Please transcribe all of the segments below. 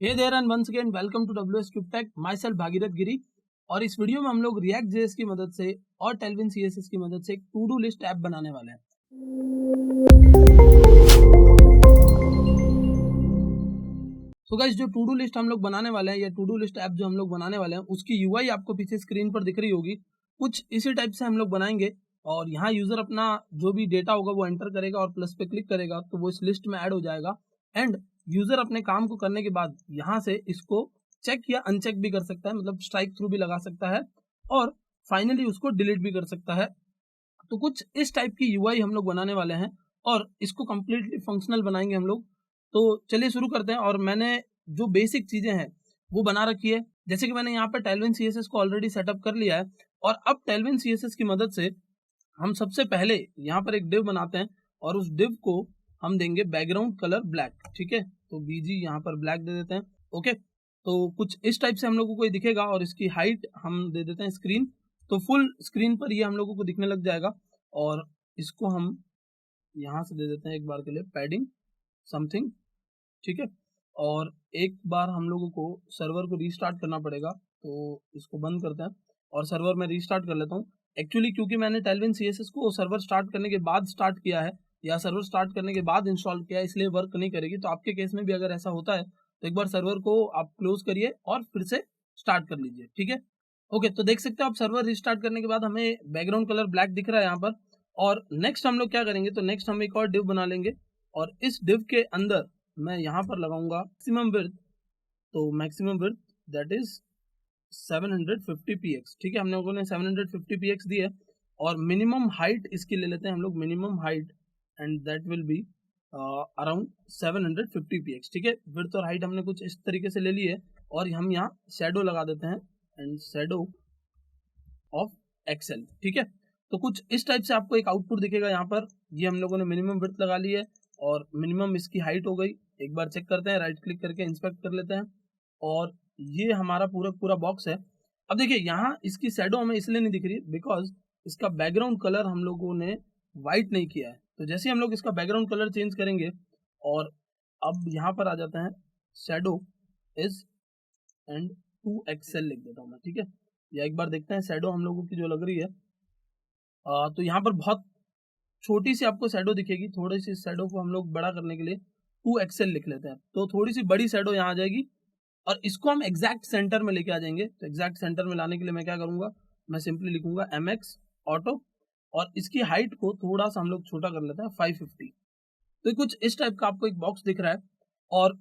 Hey there and once again welcome to WS Tube Tech, myself Bhagirath Giri. और इस video में हम लोग रिएक्ट जेएस की मदद से और टेलविन CSS की मदद से एक टू डू लिस्ट ऐप बनाने वाले हैं। सो गाइस, जो टू डू लिस्ट हम लोग बनाने वाले हैं या टू डू लिस्ट ऐप जो हम लोग बनाने वाले हैं उसकी UI आपको पीछे स्क्रीन पर दिख रही होगी। कुछ इसी टाइप से हम लोग बनाएंगे और यहाँ यूजर अपना जो भी डेटा होगा वो एंटर करेगा और प्लस पे क्लिक करेगा तो वो इस लिस्ट में ऐड हो जाएगा। एंड यूजर अपने काम को करने के बाद यहाँ से इसको चेक या अनचेक भी कर सकता है, मतलब स्ट्राइक थ्रू भी लगा सकता है और फाइनली उसको डिलीट भी कर सकता है। तो कुछ इस टाइप की UI हम लोग बनाने वाले हैं और इसको कम्प्लीटली फंक्शनल बनाएंगे हम लोग। तो चलिए शुरू करते हैं। और मैंने जो बेसिक चीजें हैं वो बना रखी है, जैसे कि मैंने यहाँ पर टेलविन CSS को ऑलरेडी सेटअप कर लिया है। और अब टेलविन CSS की मदद से हम सबसे पहले यहाँ पर एक डिव बनाते हैं और उस डिव को हम देंगे बैकग्राउंड कलर ब्लैक। ठीक है, तो BG यहाँ पर ब्लैक दे देते हैं। ओके, तो कुछ इस टाइप से हम लोगों को ये दिखेगा और इसकी हाइट हम दे देते हैं स्क्रीन, तो फुल स्क्रीन पर ये हम लोगों को दिखने लग जाएगा। और इसको हम यहाँ से दे देते हैं एक बार के लिए पैडिंग समथिंग। ठीक है, और एक बार हम लोगों को सर्वर को रीस्टार्ट करना पड़ेगा, तो इसको बंद करते हैं और सर्वर में रीस्टार्ट कर लेता हूँ। एक्चुअली क्योंकि मैंने टेलविन CSS को सर्वर स्टार्ट करने के बाद स्टार्ट किया है या सर्वर स्टार्ट करने के बाद इंस्टॉल किया है, इसलिए वर्क नहीं करेगी। तो आपके केस में भी अगर ऐसा होता है तो एक बार सर्वर को आप क्लोज करिए और फिर से स्टार्ट कर लीजिए। ठीक है, ओके, तो देख सकते हो आप सर्वर रिस्टार्ट करने के बाद हमें बैकग्राउंड कलर ब्लैक दिख रहा है यहाँ पर। और नेक्स्ट हम लोग क्या करेंगे, तो नेक्स्ट हम एक और डिव बना लेंगे और इस डिव के अंदर मैं यहाँ पर लगाऊंगा मैक्सिमम विड्थ। तो maximum width that is 750 px। ठीक है, हम लोगों ने 750 px दी है और मिनिमम हाइट इसकी ले लेते हैं हम लोग, minimum height and that will be around 750 px। ठीक है, विड्थ और हाइट हमने कुछ इस तरीके से ले ली है और हम यहाँ शेडो लगा देते हैं एंड शेडो ऑफ एक्सेल। ठीक है, तो कुछ इस टाइप से आपको एक आउटपुट दिखेगा यहाँ पर। ये हम लोगों ने मिनिमम विड्थ लगा ली है और मिनिमम इसकी हाइट हो गई। एक बार चेक करते हैं, राइट क्लिक करके इंस्पेक्ट कर लेते हैं और ये हमारा पूरा बॉक्स है। अब देखिए यहाँ इसकी शैडो हमें इसलिए नहीं दिख रही बिकॉज इसका बैकग्राउंड कलर हम लोगों ने वाइट नहीं किया है। तो जैसे हम लोग इसका बैकग्राउंड कलर चेंज करेंगे और अब यहाँ पर आ जाते हैं shadow is and to Excel लिख देता हूँ मैं। ठीक है, या एक बार देखते हैं शैडो हम लोगों की जो लग रही है। तो यहाँ पर बहुत छोटी सी आपको शैडो दिखेगी। थोड़ी सी शैडो को हम लोग बड़ा करने के लिए 2XL लिख लेते हैं, तो थोड़ी सी बड़ी शैडो यहाँ आ जाएगी और इसको हम एग्जैक्ट सेंटर में लेके आ जाएंगे। तो एग्जैक्ट सेंटर में लाने के लिए मैं क्या करूंगा, मैं सिंपली लिखूंगा MX ऑटो और इसकी हाइट को थोड़ा सा हम लोग छोटा कर लेते हैं 550। तो कुछ इस टाइप का आपको एक बॉक्स दिख रहा है। और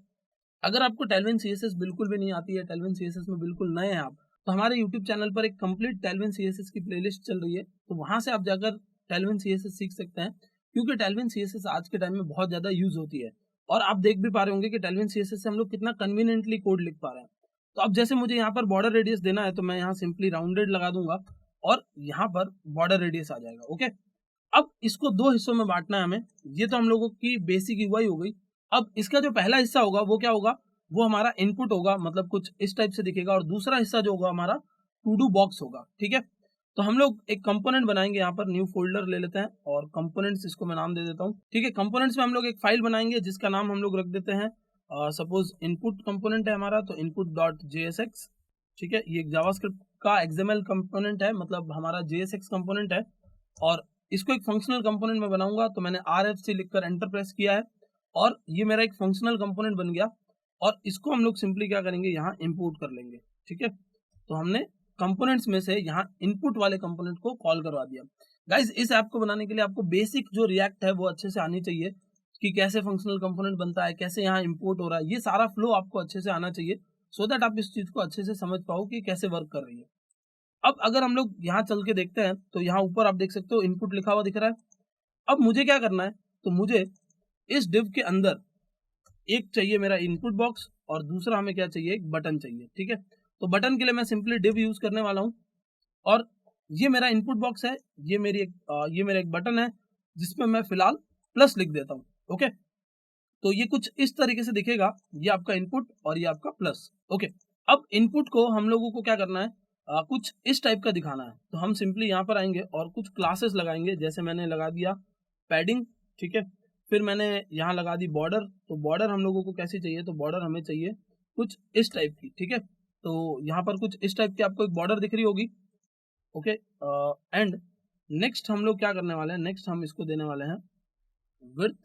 अगर आपको टेलविन CSS बिल्कुल भी नहीं आती है, टेलविन CSS में बिल्कुल नए हैं आप, तो हमारे YouTube चैनल पर एक कंप्लीट टेलविन CSS की प्लेलिस्ट चल रही है, तो वहां से आप जाकर टेलविन CSS सीख सकते हैं। क्योंकि टेलविन CSS आज के टाइम में बहुत ज्यादा यूज होती है और आप देख भी पा रहे होंगे कि टेलविन CSS से हम लोग कितना कन्वीनियंटली कोड लिख पा रहे हैं। तो अब जैसे मुझे यहाँ पर बॉर्डर रेडियस देना है तो मैं यहाँ सिंपली राउंडेड लगा दूंगा और यहाँ पर बॉर्डर रेडियस आ जाएगा। ओके, अब इसको दो हिस्सों में बांटना है हमें। ये तो हम लोगों की बेसिक UI हो गई। अब इसका जो पहला हिस्सा होगा वो क्या होगा, वो हमारा इनपुट होगा, मतलब कुछ इस टाइप से दिखेगा। और दूसरा हिस्सा जो होगा हमारा टू डू बॉक्स होगा। ठीक है, तो हम लोग एक कंपोनेंट बनाएंगे, यहाँ पर न्यू फोल्डर ले लेते हैं और कंपोनेंट्स इसको मैं नाम दे देता हूँ। ठीक है, कंपोनेंट्स में हम लोग एक फाइल बनाएंगे जिसका नाम हम लोग रख देते हैं सपोज इनपुट कंपोनेंट है हमारा, तो input.jsx। ठीक है, ये जावास्क्रिप्ट का XML कंपोनेंट है, मतलब हमारा JSX कंपोनेंट है और इसको एक फंक्शनल कंपोनेंट में बनाऊंगा। तो मैंने RFC लिखकर एंटर प्रेस किया है और ये मेरा एक फंक्शनल कंपोनेंट बन गया और इसको हम लोग सिंपली क्या करेंगे, यहाँ इंपोर्ट कर लेंगे। ठीक है, तो हमने कंपोनेंट्स में से यहाँ इनपुट वाले कंपोनेंट को कॉल करवा दिया। गाइज, इस ऐप को बनाने के लिए आपको बेसिक जो रिएक्ट है वो अच्छे से आनी चाहिए कि कैसे फंक्शनल कंपोनेंट बनता है, कैसे यहाँ इंपोर्ट हो रहा है, ये सारा फ्लो आपको अच्छे से आना चाहिए सो दैट आप इस चीज को अच्छे से समझ पाओ कि कैसे वर्क कर रही है। अब अगर हम लोग यहाँ चल के देखते हैं तो यहाँ ऊपर आप देख सकते हो इनपुट लिखा हुआ दिख रहा है। अब मुझे क्या करना है, तो मुझे इस डिव के अंदर एक चाहिए मेरा इनपुट बॉक्स और दूसरा हमें क्या चाहिए, एक बटन चाहिए। ठीक है, तो बटन के लिए मैं सिंपली डिव यूज करने वाला हूँ और ये मेरा इनपुट बॉक्स है, ये मेरा एक बटन है जिसमें मैं फिलहाल प्लस लिख देता हूँ। ओके, तो ये कुछ इस तरीके से दिखेगा, ये आपका इनपुट और ये आपका प्लस। ओके, अब इनपुट को हम लोगों को क्या करना है, कुछ इस टाइप का दिखाना है। तो हम सिंपली यहाँ पर आएंगे और कुछ क्लासेस लगाएंगे, जैसे मैंने लगा दिया पैडिंग। ठीक है, फिर मैंने यहाँ लगा दी बॉर्डर। तो बॉर्डर हम लोगों को कैसी चाहिए, तो बॉर्डर हमें चाहिए कुछ इस टाइप की, ठीक है। तो यहाँ पर कुछ इस टाइप की आपको एक बॉर्डर दिख रही होगी, ओके। एंड नेक्स्ट हम लोग क्या करने वाले हैं, नेक्स्ट हम इसको देने वाले हैं विड्थ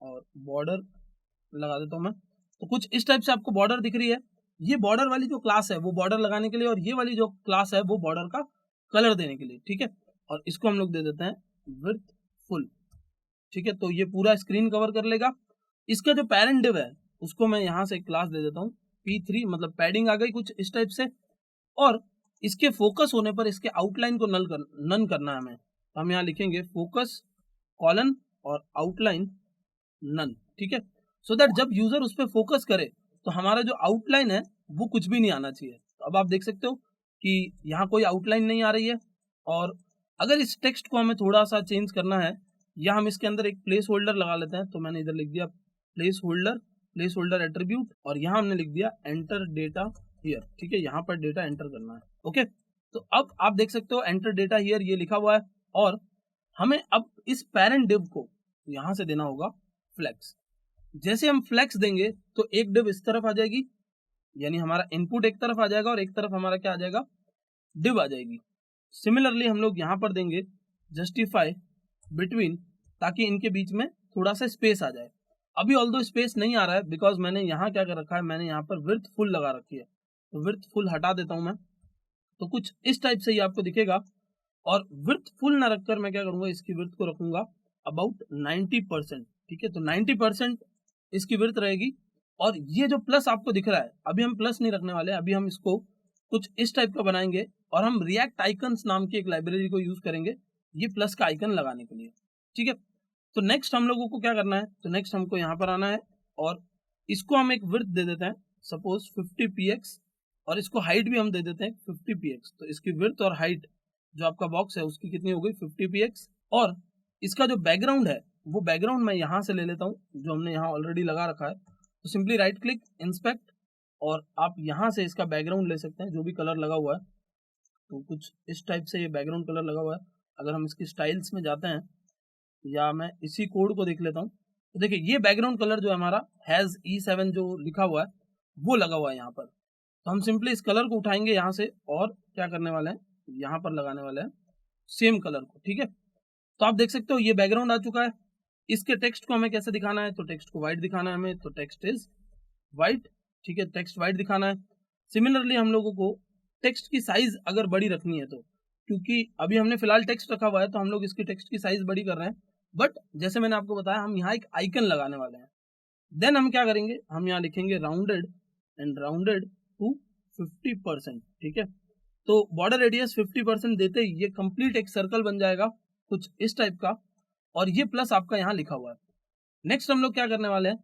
और बॉर्डर लगा देता हूँ मैं। तो कुछ इस टाइप से आपको बॉर्डर दिख रही है। ये बॉर्डर वाली जो क्लास है वो बॉर्डर लगाने के लिए, और ये वाली जो क्लास है वो बॉर्डर का कलर देने के लिए, ठीक है। और इसको हम लोग दे देते हैं विड्थ फुल, ठीक है। तो ये पूरा स्क्रीन कवर कर लेगा। इसका जो पेरेंट डिव है उसको मैं यहाँ से क्लास दे देता हूँ P3, मतलब पैडिंग आ गई कुछ इस टाइप से। और इसके फोकस होने पर इसके आउटलाइन को नन करना है हमें। तो हम यहाँ लिखेंगे फोकस कॉलन और आउटलाइन नन, ठीक है। सो दैट जब यूजर उस पर फोकस करे तो हमारा जो आउटलाइन है वो कुछ भी नहीं आना चाहिए। तो अब आप देख सकते हो कि यहाँ कोई आउटलाइन नहीं आ रही है। और अगर इस टेक्स्ट को हमें थोड़ा सा चेंज करना है, या हम इसके अंदर एक प्लेस होल्डर लगा लेते हैं। तो मैंने इधर लिख दिया प्लेस होल्डर एट्रीब्यूट, और यहाँ हमने लिख दिया एंटर डेटा हियर, ठीक है। यहाँ पर डेटा एंटर करना है, ओके। तो अब आप देख सकते हो एंटर डेटा हियर ये लिखा हुआ है। और हमें अब इस पेरेंट डिव को यहाँ से देना होगा फ्लेक्स। जैसे हम फ्लेक्स देंगे तो एक डिव इस तरफ आ जाएगी, यानी हमारा इनपुट एक तरफ आ जाएगा और एक तरफ हमारा क्या आ जाएगा, डिव आ जाएगी। सिमिलरली हम लोग यहाँ पर देंगे जस्टिफाई बिटवीन, ताकि इनके बीच में थोड़ा सा स्पेस आ जाए। अभी ऑल्दो स्पेस नहीं आ रहा है बिकॉज मैंने यहाँ क्या कर रखा है, मैंने यहाँ पर विड्थ फुल लगा रखी है। तो विड्थ फुल हटा देता हूँ मैं। तो कुछ इस टाइप से ये आपको दिखेगा। और विड्थ फुल ना रखकर मैं क्या करूंगा, इसकी विड्थ को रखूंगा अबाउट 90%, ठीक है। तो 90% इसकी विड्थ रहेगी। और ये जो प्लस आपको दिख रहा है, अभी हम प्लस नहीं रखने वाले, अभी हम इसको कुछ इस टाइप का बनाएंगे। और हम रिएक्ट आइकन्स नाम की एक लाइब्रेरी को यूज करेंगे ये प्लस का आइकन लगाने के लिए, ठीक है। तो नेक्स्ट हम लोगों को क्या करना है, तो नेक्स्ट हमको यहाँ पर आना है और इसको हम एक विड्थ दे देते हैं सपोज 50px, और इसको हाइट भी हम दे देते हैं 50px। तो इसकी विड्थ और हाइट जो आपका बॉक्स है उसकी कितनी हो गई 50px। और इसका जो बैकग्राउंड है वो बैकग्राउंड मैं यहाँ से ले लेता हूँ जो हमने यहाँ ऑलरेडी लगा रखा है। तो सिंपली राइट क्लिक इंस्पेक्ट, और आप यहाँ से इसका बैकग्राउंड ले सकते हैं जो भी कलर लगा हुआ है। तो कुछ इस टाइप से ये बैकग्राउंड कलर लगा हुआ है। अगर हम इसकी स्टाइल्स में जाते हैं, या मैं इसी कोड को देख लेता हूँ, तो देखिए ये बैकग्राउंड कलर जो है हमारा हैज E7 जो लिखा हुआ है वो लगा हुआ है यहाँ पर। तो हम सिंपली इस कलर को उठाएंगे यहाँ से और क्या करने वाले हैं, यहाँ पर लगाने वाले हैं सेम कलर को, ठीक है। तो आप देख सकते हो ये बैकग्राउंड आ चुका है। इसके टेक्स्ट को हमें कैसे दिखाना है, तो टेक्स्ट को व्हाइट दिखाना है हमें, तो टेक्स्ट इज व्हाइट, ठीक है। टेक्स्ट व्हाइट दिखाना है। सिमिलरली हम लोगों को टेक्स्ट की साइज अगर बड़ी रखनी है, तो क्योंकि अभी हमने फिलहाल टेक्स्ट रखा हुआ है तो हम लोग इसकी टेक्स्ट की साइज बड़ी कर रहे हैं। बट जैसे मैंने आपको बताया हम यहाँ एक आइकन लगाने वाले हैं। देन हम क्या करेंगे, हम यहाँ लिखेंगे राउंडेड टू 50%, ठीक है। तो बॉर्डर रेडियस 50% देते ही ये कंप्लीट एक सर्कल बन जाएगा कुछ इस टाइप का, और ये प्लस आपका यहाँ लिखा हुआ है। नेक्स्ट हम लोग क्या करने वाले हैं,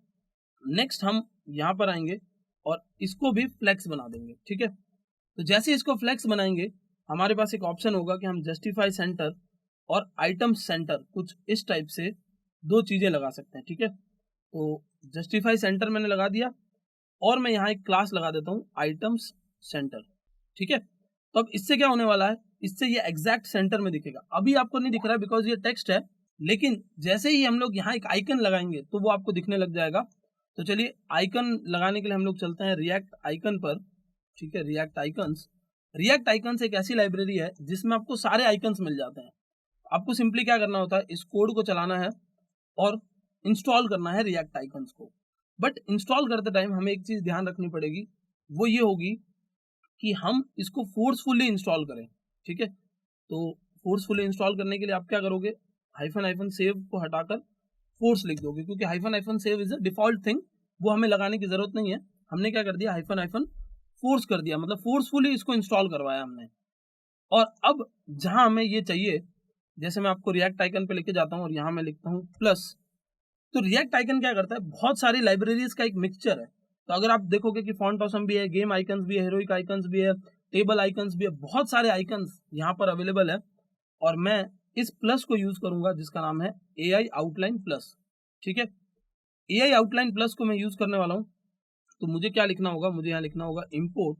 नेक्स्ट हम यहाँ पर आएंगे और इसको भी फ्लेक्स बना देंगे, ठीक है। तो जैसे इसको फ्लेक्स बनाएंगे हमारे पास एक ऑप्शन होगा कि हम जस्टिफाई सेंटर और आइटम सेंटर कुछ इस टाइप से दो चीजें लगा सकते हैं, ठीक है। तो जस्टिफाई सेंटर मैंने लगा दिया और मैं यहाँ एक क्लास लगा देता हूँ आइटम्स सेंटर, ठीक है। तो अब इससे क्या होने वाला है, इससे ये एग्जैक्ट सेंटर में दिखेगा। अभी आपको नहीं दिख रहा है बिकॉज ये टेक्स्ट है, लेकिन जैसे ही हम लोग यहाँ एक आइकन लगाएंगे तो वो आपको दिखने लग जाएगा। तो चलिए आइकन लगाने के लिए हम लोग चलते हैं रिएक्ट आइकन पर, ठीक है। रिएक्ट आइकन्स एक ऐसी लाइब्रेरी है जिसमें आपको सारे आइकन्स मिल जाते हैं। आपको सिंपली क्या करना होता है, इस कोड को चलाना है और इंस्टॉल करना है रिएक्ट आइकन्स को। बट इंस्टॉल करते टाइम हमें एक चीज ध्यान रखनी पड़ेगी, वो ये होगी कि हम इसको फोर्सफुली इंस्टॉल करें, ठीक है। तो फोर्सफुली इंस्टॉल करने के लिए आप क्या करोगे, हाइफन सेव को हटाकर फोर्स लिख दोगे, क्योंकि hyphen save is a default thing, वो हमें लगाने की जरूरत नहीं है। हमने क्या कर दिया, हाइफन फोर्स कर दिया, मतलब फोर्सफुली इसको इंस्टॉल करवाया हमने। और अब जहां हमें ये चाहिए, जैसे मैं आपको रिएक्ट आइकन पे लेके जाता हूँ और यहाँ मैं लिखता हूँ प्लस। तो रिएक्ट आइकन क्या करता है, बहुत सारी लाइब्रेरीज का एक मिक्सचर है। तो अगर आप देखोगे कि फॉन्ट ऑसम भी है, गेम आइकन्स भी है, हेरोइक आइकन्स भी है, टेबल आइकन्स भी है, बहुत सारे आइकन्स यहाँ पर अवेलेबल है। और मैं इस प्लस को यूज करूंगा जिसका नाम है AI आउटलाइन प्लस, ठीक है। AI आउटलाइन प्लस को मैं यूज करने वाला हूँ। तो मुझे क्या लिखना होगा, मुझे यहाँ लिखना होगा import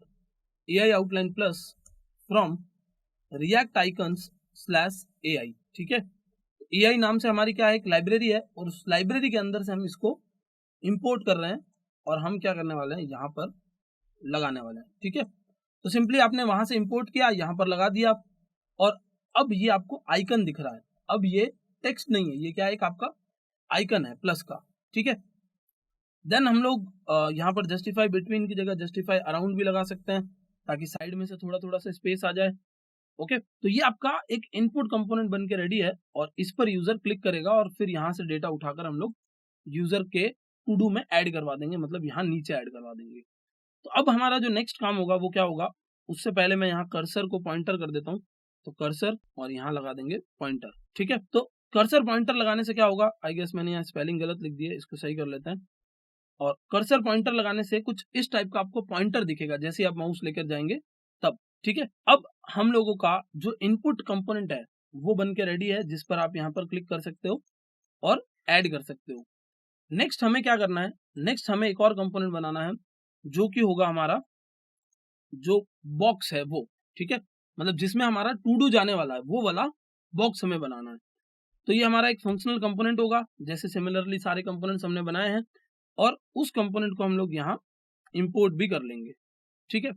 AI outline plus from react icons /AI, ठीक है। AI नाम से हमारी क्या है, एक लाइब्रेरी है, और उस लाइब्रेरी के अंदर से हम इसको इंपोर्ट कर रहे हैं। और हम क्या करने वाले हैं, यहाँ पर लगाने वाले हैं। ठीक है, तो सिंपली आपने वहां से इंपोर्ट किया, यहाँ पर लगा दिया, और अब ये आपको आइकन दिख रहा है। अब ये टेक्स्ट नहीं है, ये क्या है, एक आपका आइकन है प्लस का। ठीक है, देन हम लोग यहाँ पर जस्टिफाई बिटवीन की जगह जस्टिफाई अराउंड भी लगा सकते हैं, ताकि साइड में से थोड़ा थोड़ा सा स्पेस आ जाए। ओके, तो ये आपका एक इनपुट कंपोनेंट बन के रेडी है, और इस पर यूजर क्लिक करेगा और फिर यहाँ से डेटा उठाकर हम लोग यूजर के टू डू में ऐड करवा देंगे, मतलब यहाँ नीचे ऐड करवा देंगे। तो अब हमारा जो नेक्स्ट काम होगा वो क्या होगा, उससे पहले मैं यहाँ कर्सर को पॉइंटर कर देता हूँ, तो कर्सर और यहाँ लगा देंगे पॉइंटर। ठीक है, तो कर्सर पॉइंटर लगाने से क्या होगा, आई गेस मैंने यहाँ स्पेलिंग गलत लिख दी है, इसको सही कर लेते हैं। और कर्सर पॉइंटर लगाने से कुछ इस टाइप का आपको पॉइंटर दिखेगा जैसे आप माउस लेकर जाएंगे तब। ठीक है, अब हम लोगों का जो इनपुट कंपोनेंट है वो बन के रेडी है, जिस पर आप यहाँ पर क्लिक कर सकते हो और ऐड कर सकते हो। नेक्स्ट हमें क्या करना है, नेक्स्ट हमें एक और कंपोनेंट बनाना है, जो कि होगा हमारा जो बॉक्स है वो। ठीक है, मतलब जिसमें हमारा टू डू जाने वाला है, वो वाला बॉक्स हमें बनाना है। तो ये हमारा एक फंक्शनल कंपोनेंट होगा, जैसे सिमिलरली सारे कंपोनेंट्स हमने बनाए हैं, और उस कंपोनेंट को हम लोग यहाँ इंपोर्ट भी कर लेंगे। ठीक है,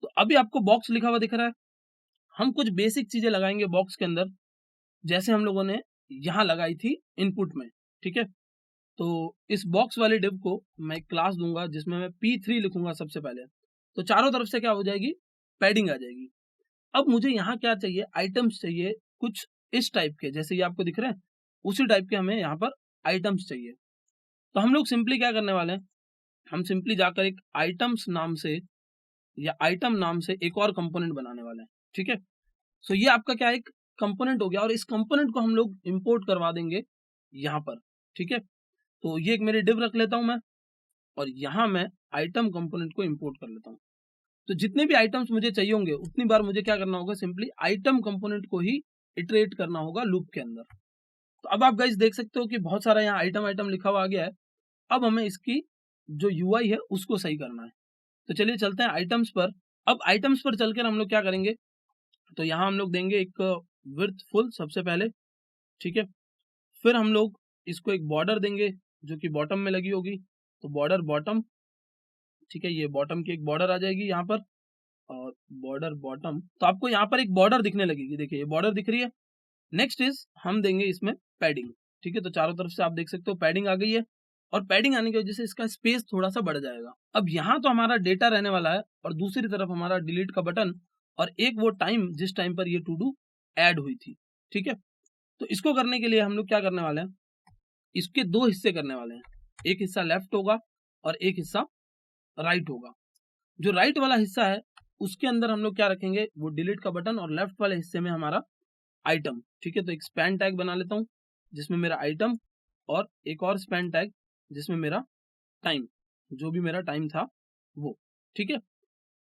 तो अभी आपको बॉक्स लिखा हुआ दिख रहा है, हम कुछ बेसिक चीजें लगाएंगे बॉक्स के अंदर, जैसे हम लोगों ने यहाँ लगाई थी इनपुट में। ठीक है, तो इस बॉक्स वाले डिव को मैं एक क्लास दूंगा जिसमें मैं P3 लिखूंगा सबसे पहले, तो चारों तरफ से क्या हो जाएगी, पैडिंग आ जाएगी। अब मुझे यहाँ क्या चाहिए, आइटम्स चाहिए कुछ इस टाइप के, जैसे ये आपको दिख रहे हैं उसी टाइप के हमें यहाँ पर आइटम्स चाहिए। तो हम लोग सिंपली क्या करने वाले हैं, हम सिंपली जाकर एक आइटम्स नाम से या आइटम नाम से एक और कंपोनेंट बनाने वाले हैं। ठीक है, सो ये आपका क्या एक कंपोनेंट हो गया, और इस कंपोनेंट को हम लोग इंपोर्ट करवा देंगे यहाँ पर। ठीक है, तो ये एक मेरी डिव रख लेता हूं मैं, और यहाँ मैं आइटम कंपोनेंट को इंपोर्ट कर लेता हूँ। तो जितने भी आइटम्स मुझे चाहिए होंगे उतनी बार मुझे क्या करना होगा, सिंपली आइटम कंपोनेंट को ही इटरेट करना होगा लूप के अंदर। तो अब आप गाइस देख सकते हो कि बहुत सारा यहाँ आइटम आइटम लिखा हुआ आ गया है। अब हमें इसकी जो यूआई है उसको सही करना है, तो चलिए चलते हैं आइटम्स पर। अब आइटम्स पर चलकर हम लोग क्या करेंगे, तो यहाँ हम लोग देंगे एक विड्थ फुल सबसे पहले। ठीक है, फिर हम लोग इसको एक बॉर्डर देंगे जो कि बॉटम में लगी होगी, तो बॉर्डर बॉटम। ठीक है, ये बॉटम की एक बॉर्डर आ जाएगी यहाँ पर, और बॉर्डर बॉटम, तो आपको यहाँ पर एक बॉर्डर दिखने लगेगी, देखिए ये बॉर्डर दिख रही है। नेक्स्ट इज हम देंगे इसमें पैडिंग। ठीक है, तो चारों तरफ से आप देख सकते हो पैडिंग आ गई है, और पैडिंग आने की वजह से इसका स्पेस थोड़ा सा बढ़ जाएगा। अब यहाँ तो हमारा डेटा रहने वाला है, और दूसरी तरफ हमारा डिलीट का बटन, और एक वो टाइम जिस टाइम पर ये टू डू ऐड हुई थी। ठीक है, तो इसको करने के लिए हम लोग क्या करने वाले हैं, इसके दो हिस्से करने वाले हैं, एक हिस्सा लेफ्ट होगा और एक हिस्सा राइट होगा। जो राइट वाला हिस्सा है उसके अंदर हम लोग क्या रखेंगे, वो डिलीट का बटन, और लेफ्ट वाले हिस्से में हमारा आइटम। ठीक है, तो एक स्पैन टैग बना लेता हूँ जिसमें मेरा आइटम, और एक और स्पैन टैग जिसमें मेरा टाइम, जो भी मेरा टाइम था वो। ठीक है,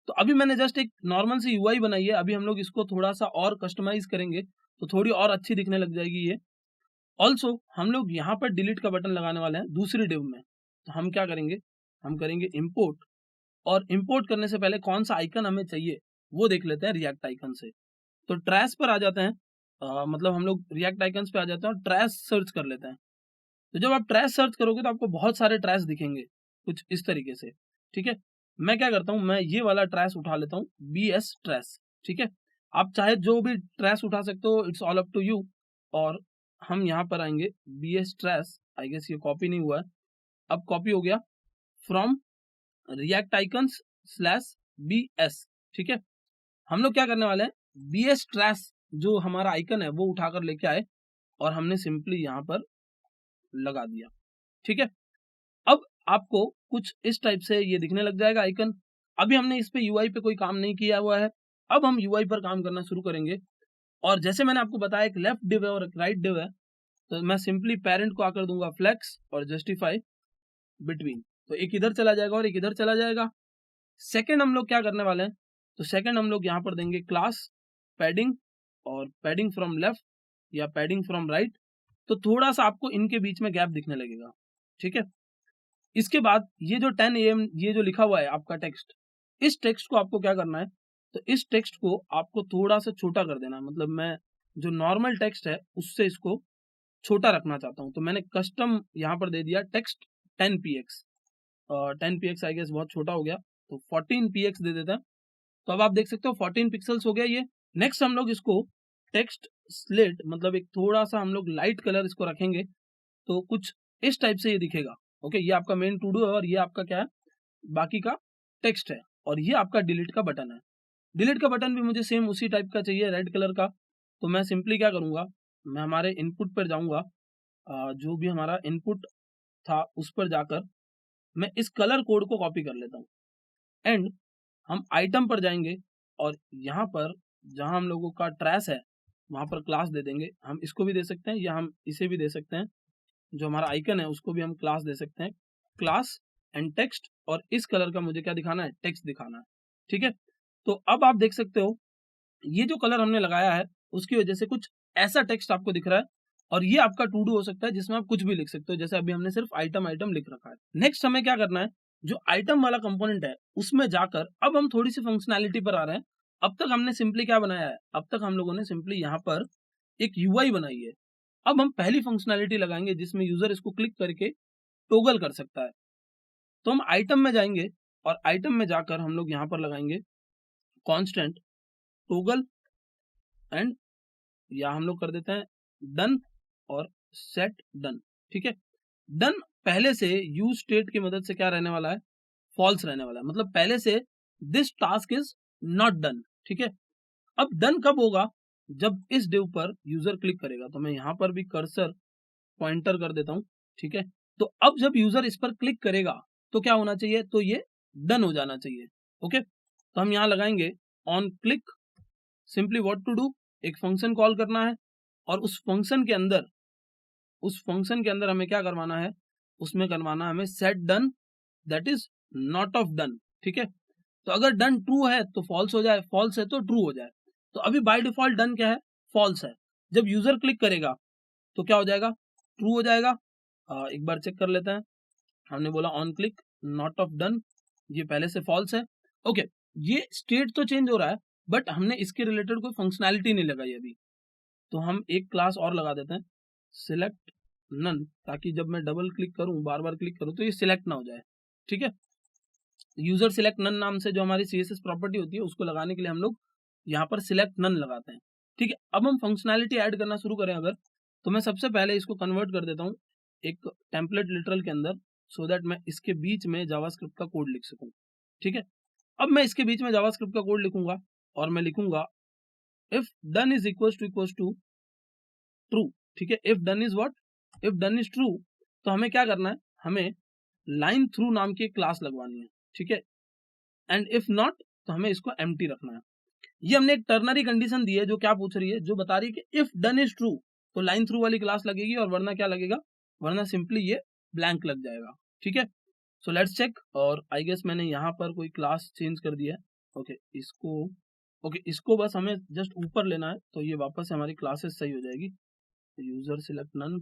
तो अभी मैंने जस्ट एक नॉर्मल सी यूआई बनाई है, अभी हम लोग इसको थोड़ा सा और कस्टमाइज करेंगे तो थोड़ी और अच्छी दिखने लग जाएगी ये। ऑल्सो हम लोग यहाँ पर डिलीट का बटन लगाने वाले हैं दूसरी डिव में, तो हम क्या करेंगे, हम करेंगे इंपोर्ट, और इंपोर्ट करने से पहले कौन सा आइकन हमें चाहिए वो देख लेते हैं रिएक्ट आइकन से। तो ट्रैश पर आ जाते हैं, मतलब हम लोग रिएक्ट आइकन्स पे आ जाते हैं और ट्रैश सर्च कर लेते हैं। तो जब आप ट्रैश सर्च करोगे तो आपको बहुत सारे ट्रैश दिखेंगे कुछ इस तरीके से। ठीक है, मैं क्या करता हूँ, मैं ये वाला ट्रैश उठा लेता हूँ, BS ट्रैश। ठीक है, आप चाहे जो भी ट्रैश उठा सकते हो, it's all up to you. और हम यहाँ पर आएंगे BS ट्रैश, आई गेस ये कॉपी नहीं हुआ है, अब कॉपी हो गया फ्रॉम रिएक्ट आइकन्स /BS। ठीक है, हम लोग क्या करने वाले हैं, BS ट्रैश जो हमारा आइकन है वो उठाकर लेके आए, और हमने सिंपली यहाँ पर लगा दिया। ठीक है, अब आपको कुछ इस टाइप से ये दिखने लग जाएगा आइकन। अभी हमने इस पे यूआई पे कोई काम नहीं किया हुआ है, अब हम यूआई पर काम करना शुरू करेंगे। और जैसे मैंने आपको बताया एक लेफ्ट डिव है और एक राइट डिव है, तो मैं सिंपली पेरेंट को आकर दूंगा फ्लेक्स और जस्टिफाई बिटवीन, तो एक इधर चला जाएगा और एक इधर चला जाएगा। सेकेंड हम लोग क्या करने वाले हैं, तो सेकेंड हम लोग यहाँ पर देंगे क्लास पैडिंग, और पैडिंग फ्रॉम लेफ्ट या पैडिंग फ्रॉम राइट, तो थोड़ा सा आपको इनके बीच में गैप दिखने लगेगा। ठीक है, इसके बाद ये जो 10 AM ये जो लिखा हुआ है आपका टेक्स्ट, इस टेक्स्ट को आपको क्या करना है, तो इस टेक्स्ट को आपको थोड़ा सा छोटा कर देना है। मतलब मैं जो नॉर्मल टेक्स्ट है उससे इसको छोटा रखना चाहता हूँ, तो मैंने कस्टम यहाँ पर दे दिया टेक्स्ट 10px, और 10px आई गेस बहुत छोटा हो गया, तो 14px दे देते हैं। तो अब आप देख सकते हो 14 पिक्सल्स हो गया ये। नेक्स्ट हम लोग इसको टेक्स्ट स्लेट मतलब एक थोड़ा सा हम लोग लाइट कलर इसको रखेंगे, तो कुछ इस टाइप से ये दिखेगा। ओके, ये आपका मेन टू डू है और ये आपका क्या है, बाकी का टेक्स्ट है, और ये आपका डिलीट का बटन है। डिलीट का बटन भी मुझे सेम उसी टाइप का चाहिए, रेड कलर का। तो मैं सिंपली क्या करूंगा, मैं हमारे इनपुट पर जाऊंगा, जो भी हमारा इनपुट था उस पर जाकर मैं इस कलर कोड को कॉपी कर लेता हूँ, एंड हम आइटम पर जाएंगे और यहाँ पर जहाँ हम लोगों का ट्रैश है वहाँ पर क्लास दे देंगे। हम इसको भी दे सकते हैं या हम इसे भी दे सकते हैं, जो हमारा आइकन है उसको भी हम क्लास दे सकते हैं, क्लास एंड टेक्स्ट, और इस कलर का मुझे क्या दिखाना है, टेक्स्ट दिखाना है। ठीक है, तो अब आप देख सकते हो ये जो कलर हमने लगाया है उसकी वजह से कुछ ऐसा टेक्स्ट आपको दिख रहा है, और ये आपका टू डू हो सकता है जिसमें आप कुछ भी लिख सकते हो, जैसे अभी हमने सिर्फ आइटम आइटम लिख रखा है। नेक्स्ट हमें क्या करना है, जो आइटम वाला कंपोनेंट है उसमें जाकर अब हम थोड़ी सी फंक्शनैलिटी पर आ रहे हैं। अब तक हमने सिंपली क्या बनाया है, अब तक हम लोगों ने सिंपली यहाँ पर एक यूआई बनाई है। अब हम पहली फंक्शनैलिटी लगाएंगे जिसमें यूजर इसको क्लिक करके टोगल कर सकता है। तो हम आइटम में जाएंगे और आइटम में जाकर हम लोग यहाँ पर लगाएंगे कांस्टेंट टोगल, एंड या हम लोग कर देते हैं डन और सेट डन। ठीक है, डन पहले से यूज स्टेट की मदद से क्या रहने वाला है, फॉल्स रहने वाला है, मतलब पहले से this task is not done. ठीक है, अब डन कब होगा, जब इस डिव पर यूजर क्लिक करेगा। तो मैं यहां पर भी कर्सर पॉइंटर कर देता हूं। ठीक है, तो अब जब यूजर इस पर क्लिक करेगा तो क्या होना चाहिए, तो ये डन हो जाना चाहिए। ओके, तो हम यहां लगाएंगे on click, simply what to do, एक फंक्शन कॉल करना है, और उस फंक्शन के अंदर हमें क्या करवाना है, उसमें करवाना है हमें set done that is not of done. ठीक है, तो अगर डन ट्रू है तो फॉल्स हो जाए, फॉल्स है तो ट्रू हो जाए। तो अभी बाय डिफॉल्ट डन क्या है, फॉल्स है। जब यूजर क्लिक करेगा तो क्या हो जाएगा, ट्रू हो जाएगा। एक बार चेक कर लेते हैं, हमने बोला on click not of done, ये पहले से फॉल्स है। ओके, ये स्टेट तो चेंज हो रहा है बट हमने इसके रिलेटेड कोई फंक्शनैलिटी नहीं लगाई अभी। तो हम एक क्लास और लगा देते हैं सिलेक्ट नन, ताकि जब मैं डबल क्लिक करूं, बार बार क्लिक करूं, तो ये सिलेक्ट ना हो जाए। ठीक है, यूजर सिलेक्ट नन नाम से जो हमारी CSS प्रॉपर्टी होती है उसको लगाने के लिए हम लोग यहाँ पर सिलेक्ट नन लगाते हैं। ठीक है, अब हम फंक्शनैलिटी ऐड करना शुरू करें अगर, तो मैं सबसे पहले इसको कन्वर्ट कर देता हूँ एक टेम्पलेट लिटरल के अंदर, सो दैट मैं इसके बीच में जावास्क्रिप्ट का कोड लिख सकूँ। ठीक है, अब मैं इसके बीच में जावास्क्रिप्ट का कोड लिखूंगा और मैं लिखूंगा if done is equal to true. ठीक है, if done is what, if done is true, तो हमें क्या करना है, हमें लाइन थ्रू नाम की एक क्लास लगवानी है। ठीक है, एंड इफ नॉट तो हमें इसको एम्प्टी रखना है। ये हमने एक टर्नरी कंडीशन दी है जो क्या पूछ रही है, जो बता रही है कि इफ डन इज ट्रू तो लाइन थ्रू वाली क्लास लगेगी, और वरना क्या लगेगा, वरना सिंपली ये ब्लैंक लग जाएगा। ठीक है, सो लेट्स चेक, और आई गेस मैंने यहाँ पर कोई क्लास चेंज कर दिया है। ओके, इसको बस हमें जस्ट ऊपर लेना है, तो ये वापस से हमारी क्लासेस सही हो जाएगी। User select none,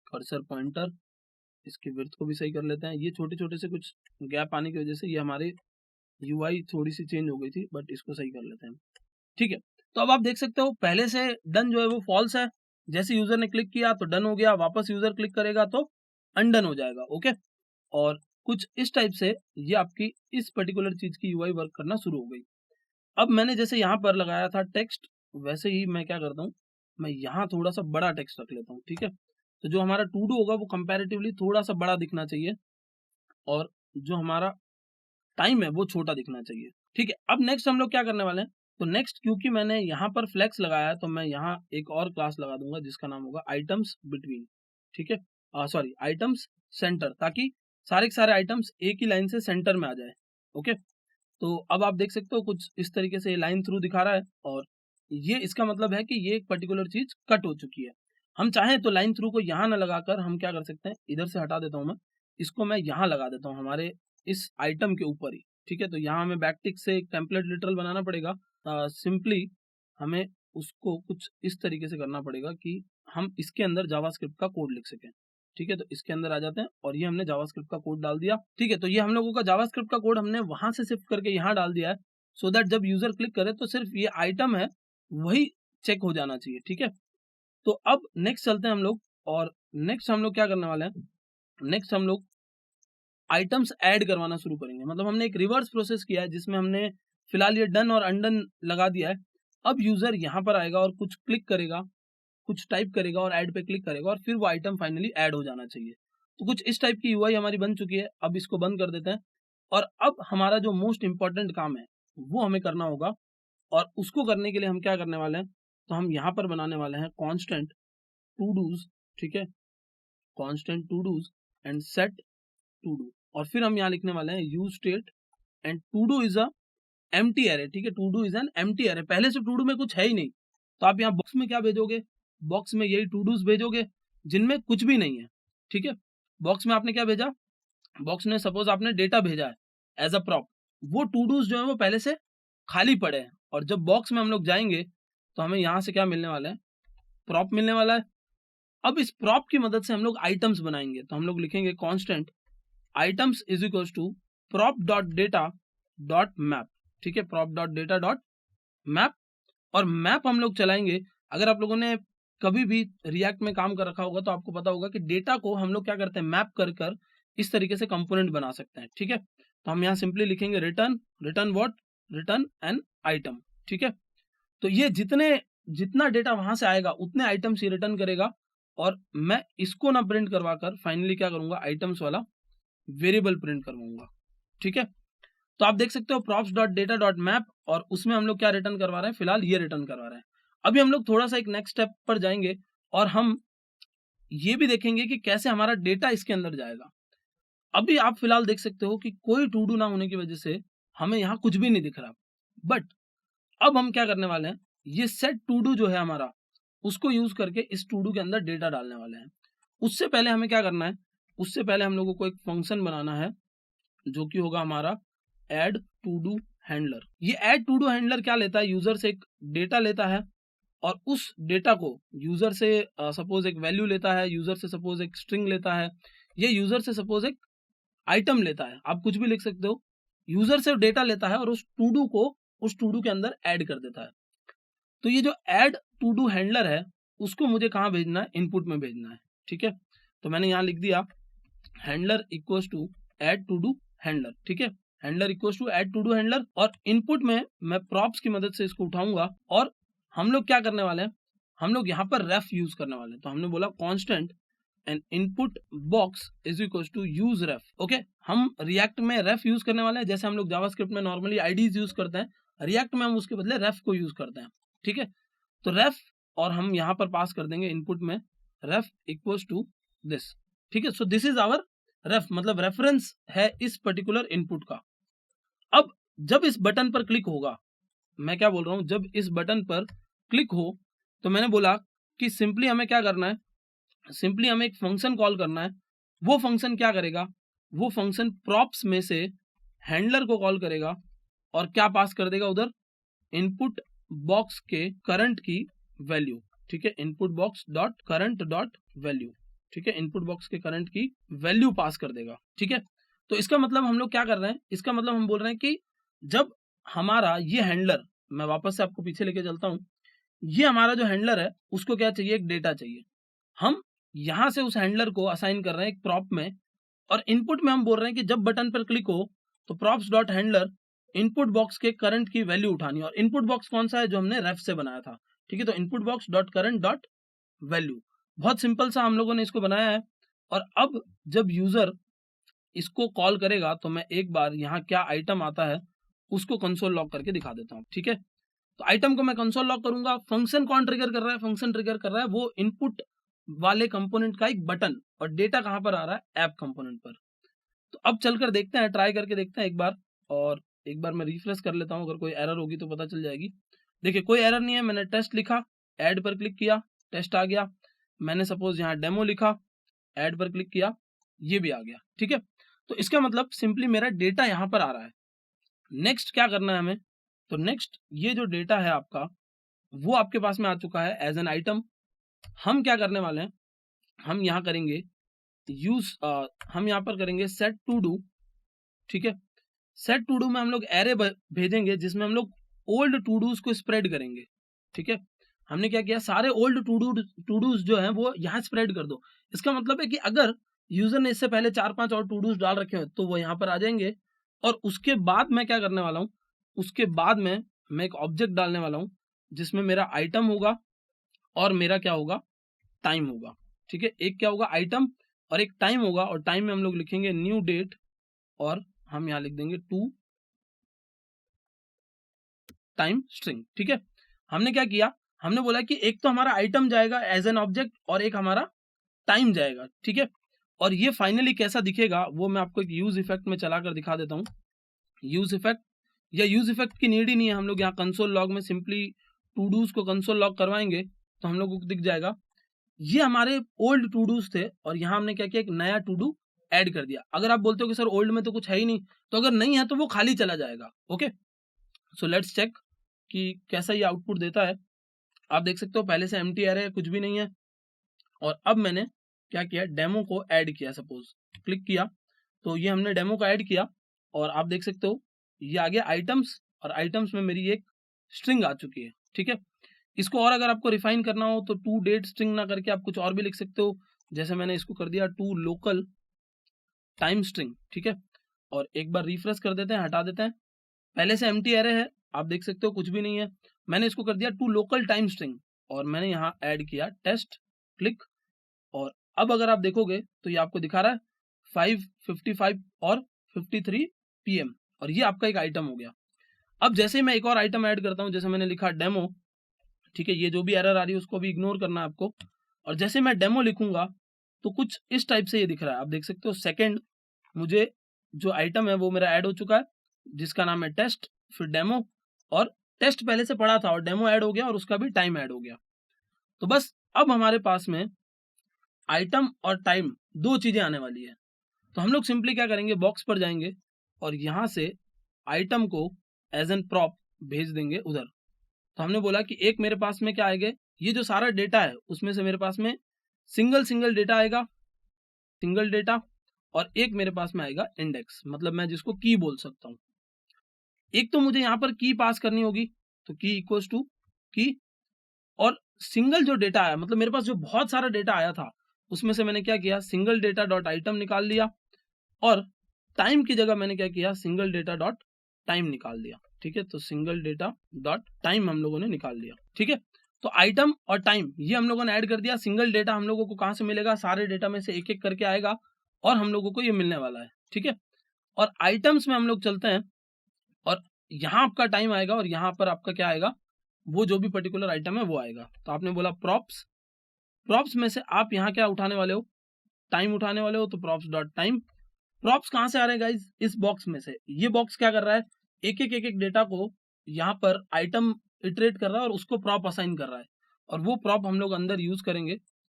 cursor pointer, इसकी विड्थ को भी सही कर लेते हैं। ये छोटे छोटे से कुछ गैप आने की वजह से ये हमारे यूआई थोड़ी सी चेंज हो गई थी, बट इसको सही कर लेते हैं। ठीक है, तो अब आप देख सकते हो पहले से डन जो है वो फॉल्स है, जैसे यूजर ने क्लिक किया तो डन हो गया, वापस यूजर क्लिक करेगा तो अनडन हो जाएगा। ओके, और कुछ इस टाइप से ये आपकी इस पर्टिकुलर चीज की यूआई वर्क करना शुरू हो गई। अब मैंने जैसे यहाँ पर लगाया था टेक्स्ट, वैसे ही मैं क्या करता हूँ, मैं यहाँ थोड़ा सा बड़ा टेक्स्ट रख लेता हूँ। ठीक है, तो जो हमारा टू डू होगा वो कंपैरेटिवली थोड़ा सा बड़ा दिखना चाहिए, और जो हमारा टाइम है वो छोटा दिखना चाहिए। ठीक है, अब नेक्स्ट हम लोग क्या करने वाले हैं, तो नेक्स्ट क्योंकि मैंने यहाँ पर फ्लेक्स लगाया है तो मैं यहाँ एक और क्लास लगा दूंगा जिसका नाम होगा आइटम्स बिटवीन। ठीक है, सॉरी आइटम्स सेंटर, ताकि सारे के सारे आइटम्स एक ही लाइन से सेंटर में आ जाए। ओके, तो अब आप देख सकते हो कुछ इस तरीके से लाइन थ्रू दिखा रहा है, और ये इसका मतलब है कि ये एक पर्टिकुलर चीज कट हो चुकी है। हम चाहें तो लाइन थ्रू को यहाँ ना लगाकर हम क्या कर सकते हैं, इधर से हटा देता हूँ मैं, इसको मैं यहाँ लगा देता हूँ हमारे इस आइटम के ऊपर ही। ठीक है, तो यहाँ हमें बैकटिक से एक टेम्पलेट लिटरल बनाना पड़ेगा। सिंपली हमें उसको कुछ इस तरीके से करना पड़ेगा कि हम इसके अंदर जावास्क्रिप्ट का कोड लिख सकें। ठीक है, तो इसके अंदर आ जाते हैं, और ये हमने जावास्क्रिप्ट का कोड डाल दिया। ठीक है, तो ये हम लोगों का जावास्क्रिप्ट का कोड हमने वहां से शिफ्ट करके यहाँ डाल दिया है, सो दैट जब यूजर क्लिक करे तो सिर्फ ये आइटम है वही चेक हो जाना चाहिए। ठीक है, तो अब नेक्स्ट चलते हैं हम लोग, और नेक्स्ट हम लोग क्या करने वाले हैं, नेक्स्ट हम लोग आइटम्स ऐड करवाना शुरू करेंगे। मतलब हमने एक रिवर्स प्रोसेस किया है जिसमें हमने फिलहाल ये डन और अनडन लगा दिया है। अब यूजर यहाँ पर आएगा और कुछ क्लिक करेगा, कुछ टाइप करेगा और ऐड पे क्लिक करेगा और फिर वो आइटम फाइनली ऐड हो जाना चाहिए। तो कुछ इस टाइप की यूआई हमारी बन चुकी है। अब इसको बंद कर देते हैं और अब हमारा जो मोस्ट इंपॉर्टेंट काम है वो हमें करना होगा, और उसको करने के लिए हम क्या करने वाले हैं, तो हम यहाँ पर बनाने वाले हैं कांस्टेंट टू डूज, ठीक है, constant todos and set todo, और फिर हम यहाँ लिखने वाले हैं use state and todo is a empty array, ठीक है, todo is an empty array. पहले से टू डू में कुछ है ही नहीं, तो आप यहाँ बॉक्स में क्या भेजोगे, बॉक्स में यही टू डूज भेजोगे जिनमें कुछ भी नहीं है, ठीक है। बॉक्स में आपने क्या भेजा, बॉक्स में सपोज आपने डेटा भेजा है एज अ प्रॉप, वो टू डूज जो है वो पहले से खाली पड़े हैं, और जब बॉक्स में हम लोग जाएंगे तो हमें यहाँ से क्या मिलने वाला है, प्रॉप मिलने वाला है। अब इस प्रॉप की मदद से हम लोग आइटम्स बनाएंगे, तो हम लोग लिखेंगे constant items is equal to prop dot data dot map, ठीक है, prop dot data dot map, और मैप हम लोग चलाएंगे। अगर आप लोगों ने कभी भी रिएक्ट में काम कर रखा होगा तो आपको पता होगा कि डेटा को हम लोग क्या करते हैं, मैप कर कर इस तरीके से कंपोनेंट बना सकते हैं, ठीक है। तो हम यहाँ सिंपली लिखेंगे return, return what, return an item, ठीक है। तो ये जितना डेटा वहां से आएगा उतने आइटम्स ये रिटर्न करेगा, और मैं इसको ना प्रिंट करवा कर फाइनली क्या करूंगा, आइटम्स वाला वेरिएबल प्रिंट करवाऊंगा, ठीक है। तो आप देख सकते हो props dot data dot map, और उसमें हम लोग क्या रिटर्न करवा रहे हैं, फिलहाल ये रिटर्न करवा रहे हैं। अभी हम लोग थोड़ा सा एक नेक्स्ट स्टेप पर जाएंगे और हम ये भी देखेंगे कि कैसे हमारा डेटा इसके अंदर जाएगा। अभी आप फिलहाल देख सकते हो कि कोई टू डू ना होने की वजह से हमें यहाँ कुछ भी नहीं दिख रहा, बट अब हम क्या करने वाले हैं, ये सेट टू डू जो है हमारा, उसको यूज करके इस टू डू के अंदर डेटा डालने वाले हैं। उससे पहले हमें क्या करना है, उससे पहले हम लोगों को एक फंक्शन बनाना है जो कि होगा हमारा एड टू डू हैंडलर। ये एड टू डू हैंडलर क्या लेता है, यूजर से एक डेटा लेता है और उस डेटा को यूजर से सपोज एक वैल्यू लेता है, यूजर से सपोज एक स्ट्रिंग लेता है, ये यूजर से सपोज एक आइटम लेता है, आप कुछ भी लिख सकते हो, यूजर से डेटा लेता है और उस टू डू को उस टू डू के अंदर ऐड कर देता है। तो ये जो ऐड टू डू हैंडलर है उसको मुझे कहाँ भेजना है, इनपुट में भेजना है, ठीक है। तो मैंने यहाँ लिख दिया handler equals to add todo handler, ठीक है, handler equals to add todo handler, और इनपुट में मैं प्रॉप्स की मदद से इसको उठाऊंगा और हम लोग क्या करने वाले हैं, हम लोग यहाँ पर रेफ यूज करने वाले हैं। तो हमने बोला constant and input box is equals to use ref, okay. हम रिएक्ट में रेफ यूज करने वाले हैं, जैसे हम लोग जावास्क्रिप्ट में नॉर्मली आईडीज यूज करते हैं, रिएक्ट में हम उसके बदले रेफ को यूज करते हैं, ठीक है। तो रेफ, और हम यहाँ पर पास कर देंगे इनपुट में रेफ इक्वल्स टू दिस, ठीक है। सो दिस इज आवर रेफ, मतलब रेफरेंस है इस पर्टिकुलर इनपुट का। अब जब इस बटन पर क्लिक होगा, मैं क्या बोल रहा हूं, जब इस बटन पर क्लिक हो, तो मैंने बोला कि सिंपली हमें क्या करना है, सिंपली हमें एक फंक्शन कॉल करना है। वो फंक्शन क्या करेगा, वो फंक्शन प्रॉप्स में से हैंडलर को कॉल करेगा और क्या पास कर देगा उधर, इनपुट बॉक्स के करंट की वैल्यू, ठीक है, input box dot current dot value, ठीक है, इनपुट बॉक्स के करंट की वैल्यू पास कर देगा, ठीक है। तो इसका मतलब हम लोग क्या कर रहे हैं, इसका मतलब हम बोल रहे हैं कि जब हमारा ये हैंडलर, मैं वापस से आपको पीछे लेके चलता हूं, ये हमारा जो हैंडलर है उसको क्या चाहिए, एक डेटा चाहिए। हम यहां से उस हैंडलर को असाइन कर रहे हैं एक प्रॉप में, और इनपुट में हम बोल रहे हैं कि जब बटन पर क्लिक हो तो props dot handler input box के करंट की वैल्यू उठानी है, और इनपुट बॉक्स कौन सा है, जो हमने रेफ से बनाया था, ठीक है। तो input box dot current dot value, बहुत सिंपल सा हम लोगों ने इसको बनाया है। और अब जब यूजर इसको कॉल करेगा तो मैं एक बार यहाँ क्या आइटम आता है उसको कंसोल लॉग करके दिखा देता हूँ, ठीक है। तो आइटम को मैं कंसोल लॉग करूंगा, फंक्शन कौन ट्रिगर कर रहा है, फंक्शन ट्रिगर कर रहा है वो इनपुट वाले कंपोनेंट का एक बटन, और डेटा कहां पर आ रहा है, ऐप कंपोनेंट पर। तो अब चलकर देखते हैं, ट्राई करके देखते हैं एक बार, और एक बार मैं रिफ्रेश कर लेता हूं, अगर कोई एरर होगी तो पता चल जाएगी। देखिए कोई एरर नहीं है, मैंने टेस्ट लिखा, ऐड पर क्लिक किया, टेस्ट आ गया। मैंने सपोज यहाँ डेमो लिखा, ऐड पर क्लिक किया, ये भी आ गया, ठीक है। तो इसका मतलब सिंपली मेरा डेटा यहाँ पर आ रहा है। नेक्स्ट क्या करना है हमें, तो नेक्स्ट ये जो डेटा है आपका वो आपके पास में आ चुका है एज एन आइटम। हम क्या करने वाले हैं, हम यहाँ करेंगे यूज, हम यहाँ पर करेंगे सेट टू डू, ठीक है। सेट टू डू में हम लोग एरे भेजेंगे जिसमें हम लोग ओल्ड टू डूज को स्प्रेड करेंगे, ठीक है। हमने क्या किया, सारे ओल्ड टू डूज जो हैं वो यहाँ स्प्रेड कर दो। इसका मतलब है कि अगर यूजर ने इससे पहले 4-5 और टू डूज डाल रखे हैं तो वो यहाँ पर आ जाएंगे। और उसके बाद मैं क्या करने वाला हूँ, उसके बाद में मैं एक ऑब्जेक्ट डालने वाला हूँ जिसमें मेरा आइटम होगा और मेरा क्या होगा, टाइम होगा। ठीक है, एक क्या होगा, आइटम, और एक टाइम होगा। और टाइम में हम लोग लिखेंगे न्यू डेट, और हम यहाँ लिख देंगे टू टाइम स्ट्रिंग। ठीक है, हमने क्या किया, हमने बोला कि एक तो हमारा आइटम जाएगा एज एन ऑब्जेक्ट और एक हमारा टाइम जाएगा। ठीक है, और ये फाइनली कैसा दिखेगा वो मैं आपको एक यूज इफेक्ट में चलाकर दिखा देता हूँ। यूज इफेक्ट, या यूज इफेक्ट की नीड ही नहीं है, हम लोग यहाँ कंसोल लॉग में सिंपली टू डूज को कंसोल लॉग करवाएंगे तो हम लोग को दिख जाएगा। ये हमारे ओल्ड टू डूज थे और यहाँ हमने क्या किया, एक नया टू डू ऐड कर दिया। अगर आप बोलते हो कि सर ओल्ड में तो कुछ है ही नहीं, तो अगर नहीं है तो वो खाली चला जाएगा। ओके, सो लेट्स चेक कि कैसा ये आउटपुट देता है। आप देख सकते हो पहले से एम्प्टी एरे है, कुछ भी नहीं है। और अब मैंने क्या किया, डेमो को ऐड किया। सपोज क्लिक किया तो ये हमने डेमो को ऐड किया और आप देख सकते हो ये आ गया आइटम्स, और आइटम्स में मेरी एक स्ट्रिंग आ चुकी है। ठीक है, इसको और अगर आपको रिफाइन करना हो तो टू डेट स्ट्रिंग ना करके आप कुछ और भी लिख सकते हो, जैसे मैंने इसको कर दिया टू लोकल टाइम स्ट्रिंग। ठीक है, और एक बार रिफ्रेश कर देते हैं, हटा देते हैं। पहले से एम्प्टी एरे है, आप देख सकते हो कुछ भी नहीं है। मैंने इसको कर दिया टू लोकल टाइम स्ट्रिंग और मैंने यहाँ ऐड किया टेस्ट, क्लिक। और अब अगर आप देखोगे तो ये आपको दिखा रहा है 5:55 और 53 PM, और ये आपका एक आइटम हो गया। अब जैसे ही मैं एक और आइटम ऐड करता हूँ, जैसे मैंने लिखा डेमो। ठीक है, ये जो भी एरर आ रही है उसको भी इग्नोर करना है आपको। और जैसे मैं डेमो लिखूंगा तो कुछ इस टाइप से ये दिख रहा है, आप देख सकते हो। सेकंड, मुझे जो आइटम है वो मेरा ऐड हो चुका है जिसका नाम है टेस्ट, फिर डेमो, और टेस्ट पहले से पड़ा था और डेमो ऐड हो गया और उसका भी टाइम ऐड हो गया। तो बस अब हमारे पास में आइटम और टाइम दो चीजें आने वाली है। तो हम लोग सिंपली क्या करेंगे, बॉक्स पर जाएंगे और यहां से आइटम को एज एन प्रॉप भेज देंगे उधर। तो हमने बोला कि एक मेरे पास में क्या आएगा, ये जो सारा डेटा है उसमें से मेरे पास में सिंगल डेटा आएगा, सिंगल डेटा, और एक मेरे पास में आएगा इंडेक्स, मतलब मैं जिसको की बोल सकता हूँ। एक तो मुझे यहाँ पर की पास करनी होगी, तो की इक्वल्स टू की, और सिंगल जो डेटा आया, मतलब मेरे पास जो बहुत सारा डेटा आया था उसमें से मैंने क्या किया, सिंगल डेटा डॉट आइटम निकाल लिया, और टाइम की जगह मैंने क्या किया, सिंगल डेटा डॉट टाइम निकाल दिया। ठीक है, तो सिंगल डेटा डॉट टाइम हम लोगों ने निकाल लिया। ठीक है, तो आइटम और टाइम ये हम लोगों ने ऐड कर दिया। सिंगल डेटा हम लोगों को कहाँ से मिलेगा, सारे डेटा में से एक एक करके आएगा और हम लोगों को ये मिलने वाला है। ठीक है, और आइटम्स में हम लोग चलते हैं और यहाँ आपका टाइम आएगा और यहाँ पर आपका क्या आएगा, वो जो भी पर्टिकुलर आइटम है वो आएगा। तो आपने बोला प्रॉप्स, प्रॉप्स में से आप यहाँ क्या उठाने वाले हो, टाइम उठाने वाले हो, तो प्रॉप्स डॉट टाइम। प्रॉप्स कहाँ से आ रहे हैं गाइज, इस बॉक्स में से। ये बॉक्स क्या कर रहा है, एक एक डेटा को यहाँ पर आइटम इटरेट कर रहा है और उसको प्रॉप असाइन कर रहा है, और वो प्रॉप हम लोग अंदर यूज करेंगे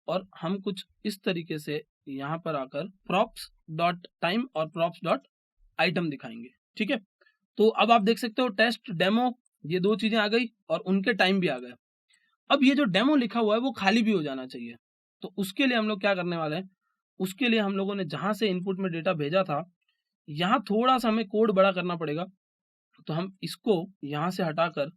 और हम कुछ इस तरीके से यहाँ पर आकर प्रॉप्स डॉट टाइम और प्रॉप्स डॉट आइटम दिखाएंगे। ठीक है, तो अब आप देख सकते हो टेस्ट, डेमो, ये दो चीजें आ गई और उनके टाइम भी आ गए। अब ये जो डेमो लिखा हुआ है वो खाली भी हो जाना चाहिए। तो उसके लिए हम लोग क्या करने वाले हैं, उसके लिए हम लोगों ने जहां से इनपुट में डेटा भेजा था, यहाँ थोड़ा सा हमें कोड बड़ा करना पड़ेगा। तो हम इसको यहाँ से हटाकर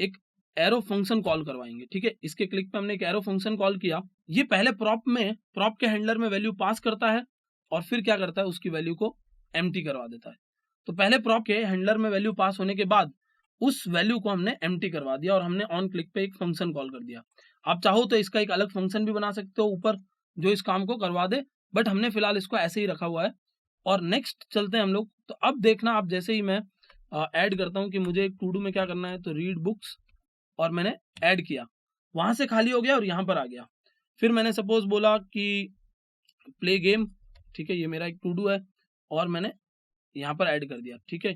एक एरो फंक्शन कॉल करवाएंगे। ठीक है, इसके क्लिक पे हमने एक एरो फंक्शन कॉल किया। ये पहले प्रॉप के हैंडलर में वैल्यू पास करता है और फिर क्या करता है, उसकी वैल्यू को एम्प्टी करवा देता है। तो पहले प्रॉप के हैंडलर में वैल्यू पास होने के बाद उस वैल्यू को हमने एम्प्टी करवा दिया और हमने ऑन क्लिक पे एक फंक्शन कॉल कर दिया। आप चाहो तो इसका एक अलग फंक्शन भी बना सकते हो ऊपर जो इस काम को करवा दे, बट हमने फिलहाल इसको ऐसे ही रखा हुआ है। और नेक्स्ट चलते हैं हम लोग। तो अब देखना, आप जैसे ही मैं ऐड करता हूँ कि मुझे एक टू डू में क्या करना है, तो रीड बुक्स, और मैंने ऐड किया, वहां से खाली हो गया और यहाँ पर आ गया। फिर मैंने सपोज बोला कि प्ले गेम, ठीक है, ये मेरा एक टू डू है और मैंने यहाँ पर ऐड कर दिया। ठीक है,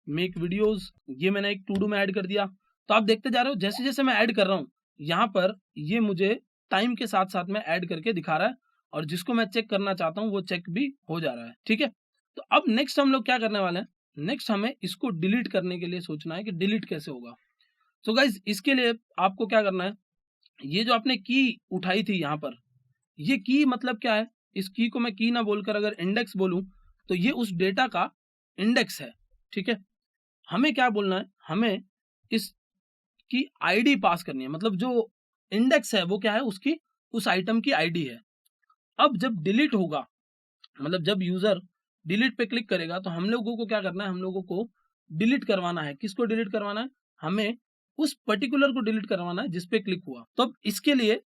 मेक वीडियोस, ये मैंने एक टू डू में ऐड कर दिया। तो आप देखते जा रहे हो जैसे जैसे मैं ऐड कर रहा हूँ यहाँ पर ये मुझे टाइम के साथ साथ में ऐड करके दिखा रहा है, और जिसको मैं चेक करना चाहता हूँ वो चेक भी हो जा रहा है। ठीक है, तो अब नेक्स्ट हम लोग क्या करने वाले हैं, नेक्स्ट हमें इसको डिलीट करने के लिए सोचना है कि डिलीट कैसे होगा। तो गाइज इसके लिए आपको क्या करना है, ये जो आपने की उठाई थी यहाँ पर, ये की मतलब क्या है, इस की को मैं की ना बोलकर अगर इंडेक्स बोलूं तो ये उस डेटा का इंडेक्स है। ठीक है, हमें क्या बोलना है, हमें इसकी आईडी पास करनी है, मतलब जो इंडेक्स है वो क्या है, उसकी उस आइटम की आईडी है। अब जब डिलीट होगा मतलब जब यूजर डिलीट पे क्लिक करेगा तो हम लोगों को क्या करना है, हम लोगों को डिलीट करवाना है। किसको डिलीट करवाना है? हमें उस पर्टिकुलर को डिलीट करवाना है जिस पे क्लिक हुआ। तो अब इसके लिए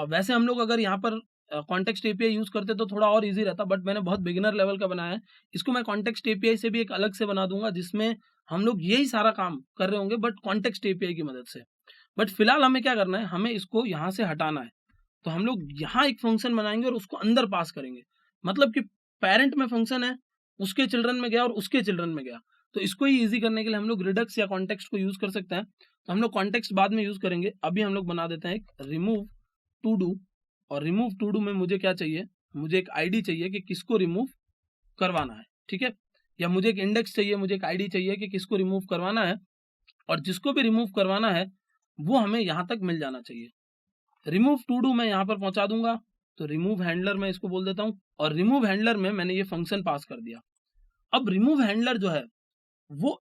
वैसे हम लोग अगर यहाँ पर कॉन्टेक्स्ट एपीआई यूज करते तो थोड़ा और इजी रहता, बट मैंने बहुत बिगिनर लेवल का बनाया है। इसको मैं कॉन्टेक्स्ट एपीआई से भी एक अलग से बना दूंगा जिसमें हम लोग यही सारा काम कर रहे होंगे बट कॉन्टेक्स्ट एपीआई की मदद से। बट फिलहाल हमें क्या करना है, हमें इसको यहाँ से हटाना है। तो हम लोग यहाँ एक फंक्शन बनाएंगे और उसको अंदर पास करेंगे। मतलब कि पेरेंट में फंक्शन है, उसके चिल्ड्रन में गया और उसके चिल्ड्रन में गया। तो इसको ही इजी करने के लिए हम लोग रिडक्स या कॉन्टेक्स्ट को यूज कर सकते हैं। तो हम लोग कॉन्टेक्स्ट बाद में यूज करेंगे। अभी हम लोग बना देते हैं एक रिमूव टू डू। और रिमूव टू डू में मुझे क्या चाहिए, मुझे एक आईडी चाहिए कि किसको रिमूव करवाना है, ठीक है। या मुझे एक इंडेक्स चाहिए, मुझे एक आईडी चाहिए कि किसको रिमूव करवाना है। और जिसको भी रिमूव करवाना है वो हमें यहाँ तक मिल जाना चाहिए। रिमूव टू डू मैं यहाँ पर पहुंचा दूंगा। तो रिमूव हैंडलर मैं इसको बोल देता हूँ और रिमूव हैंडलर में मैंने ये फंक्शन पास कर दिया। अब रिमूव हैंडलर जो है वो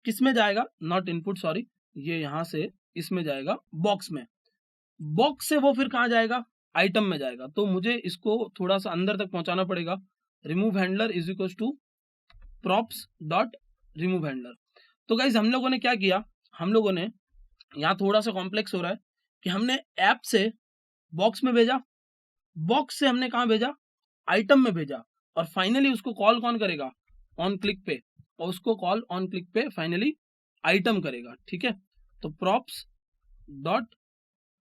किस में जाएगा, नॉट इनपुट सॉरी, ये यहाँ से इसमें जाएगा बॉक्स में। बॉक्स से वो फिर कहाँ जाएगा, आइटम में जाएगा। तो मुझे इसको थोड़ा सा अंदर तक पहुंचाना पड़ेगा। Remove handler is equal to props dot remove handler. तो गाइज हम लोगों ने क्या किया, हम लोगों ने यहाँ थोड़ा सा कॉम्प्लेक्स हो रहा है कि हमने ऐप से बॉक्स में भेजा, बॉक्स से हमने कहाँ भेजा, आइटम में भेजा, और फाइनली उसको कॉल कौन करेगा, ऑन क्लिक पे, और उसको कॉल ऑन क्लिक पे फाइनली आइटम करेगा, ठीक है। तो प्रॉप्स डॉट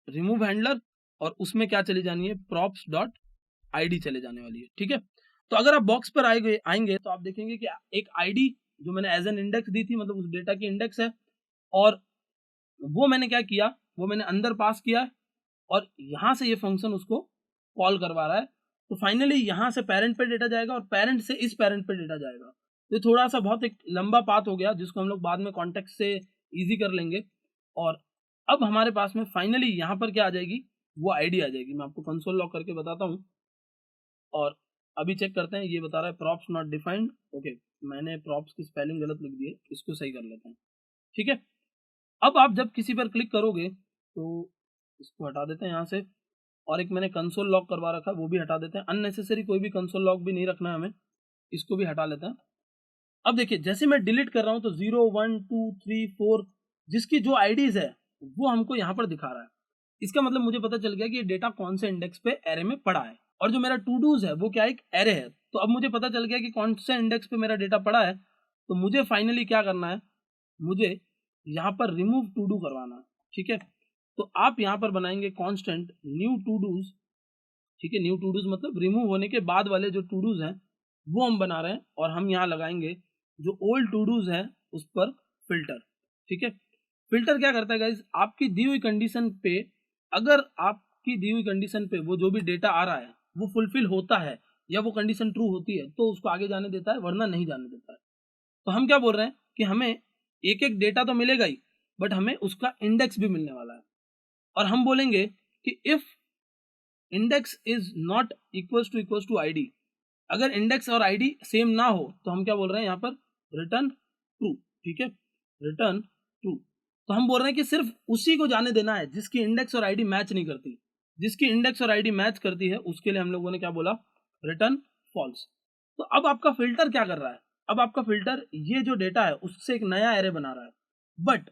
रिमूव हैंडलर और उसमें क्या चली जानी है, प्रॉप्स डॉट आईडी चले जाने वाली है, ठीक है। तो अगर आप बॉक्स पर आएंगे तो आप देखेंगे कि एक आईडी जो मैंने एज एन इंडेक्स दी थी, मतलब उस डेटा की इंडेक्स है, और वो मैंने क्या किया, वो मैंने अंदर पास किया और यहां से ये फंक्शन उसको कॉल करवा रहा है। तो फाइनली यहां से पेरेंट पे डेटा जाएगा और पेरेंट से इस पेरेंट पे डेटा जाएगा। तो थोड़ा सा बहुत एक लंबा पाथ हो गया जिसको हम लोग बाद में कॉन्टेक्स्ट से इजी कर लेंगे। और अब हमारे पास में फाइनली यहाँ पर क्या आ जाएगी, वो आईडी आ जाएगी। मैं आपको कंसोल लॉग करके बताता हूँ और अभी चेक करते हैं। ये बता रहा है प्रॉप्स नॉट डिफाइंड। ओके, मैंने प्रॉप्स की स्पेलिंग गलत लिख दी है, इसको सही कर लेते हैं, ठीक है। अब आप जब किसी पर क्लिक करोगे तो इसको हटा देते हैं यहाँ से, और एक मैंने कंसोल लॉग करवा रखा है वो भी हटा देते हैं। अननेसेसरी कोई भी कंसोल लॉग भी नहीं रखना है हमें, इसको भी हटा लेते हैं। अब देखिए जैसे मैं डिलीट कर रहा हूँ तो 0 1 2 3 4 जिसकी जो आईडीज है वो हमको यहाँ पर दिखा रहा है। इसका मतलब मुझे पता चल गया कि ये डेटा कौन से इंडेक्स पे एरे में पड़ा है। और जो मेरा टू डूज है वो क्या एक एरे है। तो अब मुझे पता चल गया कि कौन से इंडेक्स पे मेरा डेटा पड़ा है। तो मुझे फाइनली क्या करना है, मुझे यहाँ पर रिमूव टू डू करवाना है, ठीक है। तो आप यहाँ पर बनाएंगे कांस्टेंट न्यू टू डूज, ठीक है। न्यू टू डूज मतलब रिमूव होने के बाद वाले जो टू डूज हैं वो हम बना रहे हैं, और हम यहाँ लगाएंगे जो ओल्ड टू डूज है उस पर फिल्टर, ठीक है। फिल्टर क्या करता है गाइज, आपकी दी हुई कंडीशन पे, अगर आपकी दी हुई कंडीशन पे वो जो भी डेटा आ रहा है वो फुलफिल होता है या वो कंडीशन ट्रू होती है तो उसको आगे जाने देता है, वरना नहीं जाने देता है। तो हम क्या बोल रहे हैं कि हमें एक एक डेटा तो मिलेगा ही, बट हमें उसका इंडेक्स भी मिलने वाला है। और हम बोलेंगे कि if index is not equal to ID, अगर इंडेक्स और आईडी सेम ना हो तो हम क्या बोल रहे हैं यहाँ पर, रिटर्न ट्रू, ठीक है, रिटर्न ट्रू। तो हम बोल रहे हैं कि सिर्फ उसी को जाने देना है जिसकी इंडेक्स और आईडी मैच नहीं करती। जिसकी इंडेक्स और आईडी मैच करती है उसके लिए हम लोगों ने क्या बोला, रिटर्न फॉल्स। तो अब आपका फिल्टर क्या कर रहा है, अब आपका फिल्टर ये जो डेटा है उससे एक नया एरे बना रहा है, बट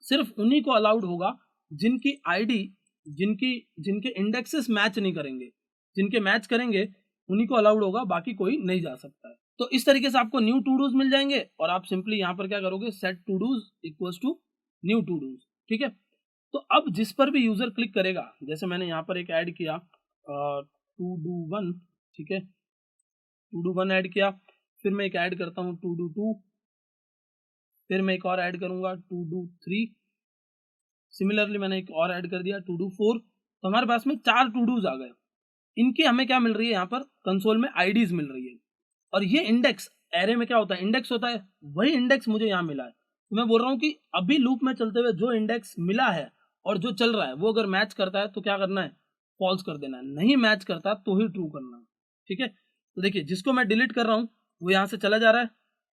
सिर्फ उन्हीं को अलाउड होगा जिनकी आईडी, जिनकी जिनके इंडेक्सेस मैच नहीं करेंगे। जिनके मैच करेंगे उन्हीं को अलाउड होगा, बाकी कोई नहीं जा सकता है। तो इस तरीके से आपको न्यू टू डूज मिल जाएंगे और आप सिंपली यहाँ पर क्या करोगे, set todos equals to new todos, ठीक है। तो अब जिस पर भी यूजर क्लिक करेगा, जैसे मैंने यहाँ पर एक ऐड किया टू डू वन, ठीक है, टू डू वन ऐड किया, फिर मैं एक ऐड करता हूँ टू डू टू, फिर मैं एक और ऐड करूंगा टू डू थ्री, सिमिलरली मैंने एक और ऐड कर दिया टू डू फोर। तो हमारे पास में 4 टू डूज आ गए। इनकी हमें क्या मिल रही है, यहाँ पर कंसोल में आईडीज मिल रही है। और ये इंडेक्स, एरे में क्या होता है, इंडेक्स होता है, वही इंडेक्स मुझे यहाँ मिला है। तो मैं बोल रहा हूँ कि अभी लूप में चलते हुए जो इंडेक्स मिला है और जो चल रहा है वो अगर मैच करता है तो क्या करना है, फॉल्स कर देना है, नहीं मैच करता तो ही ट्रू करना है, ठीक है। तो देखिए जिसको मैं डिलीट कर रहा हूँ वो यहाँ से चला जा रहा है,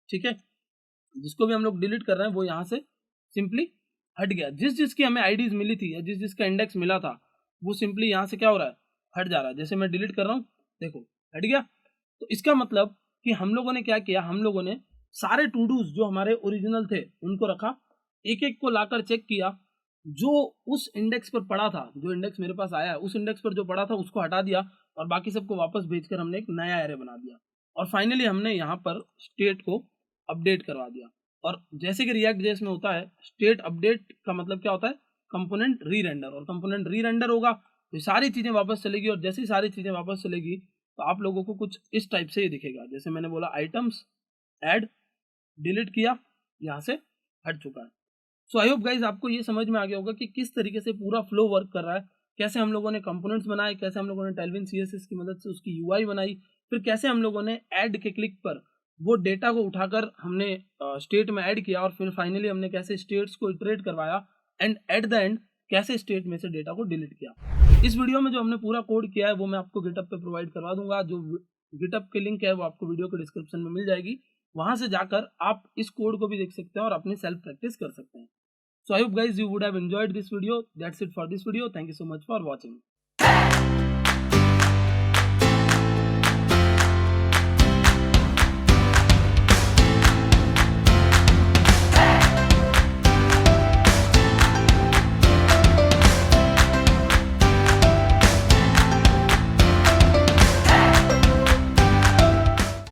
ठीक है। जिसको भी हम लोग डिलीट कर रहे हैं वो यहाँ से सिंपली हट गया। जिस जिसकी हमें आईडीज मिली थी या जिस जिसका इंडेक्स मिला था वो सिंपली यहाँ से क्या हो रहा है, हट जा रहा है। जैसे मैं डिलीट कर रहा हूँ, देखो हट गया। तो इसका मतलब कि हम लोगों ने क्या किया, हम लोगों ने सारे टू डूज जो हमारे ओरिजिनल थे उनको रखा, एक एक को लाकर चेक किया, जो उस इंडेक्स पर पड़ा था, जो इंडेक्स मेरे पास आया है उस इंडेक्स पर जो पड़ा था उसको हटा दिया और बाकी सबको वापस भेजकर हमने एक नया एरे बना दिया और फाइनली हमने यहाँ पर स्टेट को अपडेट करवा दिया। और जैसे कि रिएक्ट जेएस में होता है, स्टेट अपडेट का मतलब क्या होता है, कंपोनेंट री रेंडर, और कंपोनेंट री रेंडर होगा तो सारी चीजें वापस चलेगी, और जैसे ही सारी चीजें वापस चलेगी तो आप लोगों को कुछ इस टाइप से ही दिखेगा। जैसे मैंने बोला आइटम्स ऐड, डिलीट किया, यहाँ से हट चुका है। सो आई होप गाइज आपको ये समझ में आ गया होगा कि किस तरीके से पूरा फ्लो वर्क कर रहा है, कैसे हम लोगों ने कंपोनेंट्स बनाए, कैसे हम लोगों ने टेलविन सीएसएस की मदद से उसकी यूआई बनाई, फिर कैसे हम लोगों ने ऐड के क्लिक पर वो डेटा को उठाकर हमने स्टेट में ऐड किया, और फिर फाइनली हमने कैसे स्टेट्स को इटरेट करवाया एंड एट द एंड कैसे स्टेट में से डेटा को डिलीट किया। इस वीडियो में जो हमने पूरा कोड किया है वो मैं आपको गिटहब पे प्रोवाइड करवा दूंगा। जो गिटहब की लिंक है वो आपको वीडियो के डिस्क्रिप्शन में मिल जाएगी, वहां से जाकर आप इस कोड को भी देख सकते हैं और अपनी सेल्फ प्रैक्टिस कर सकते हैं। So I hope guys you would have enjoyed this video. That's it for this video. Thank you so much for watching.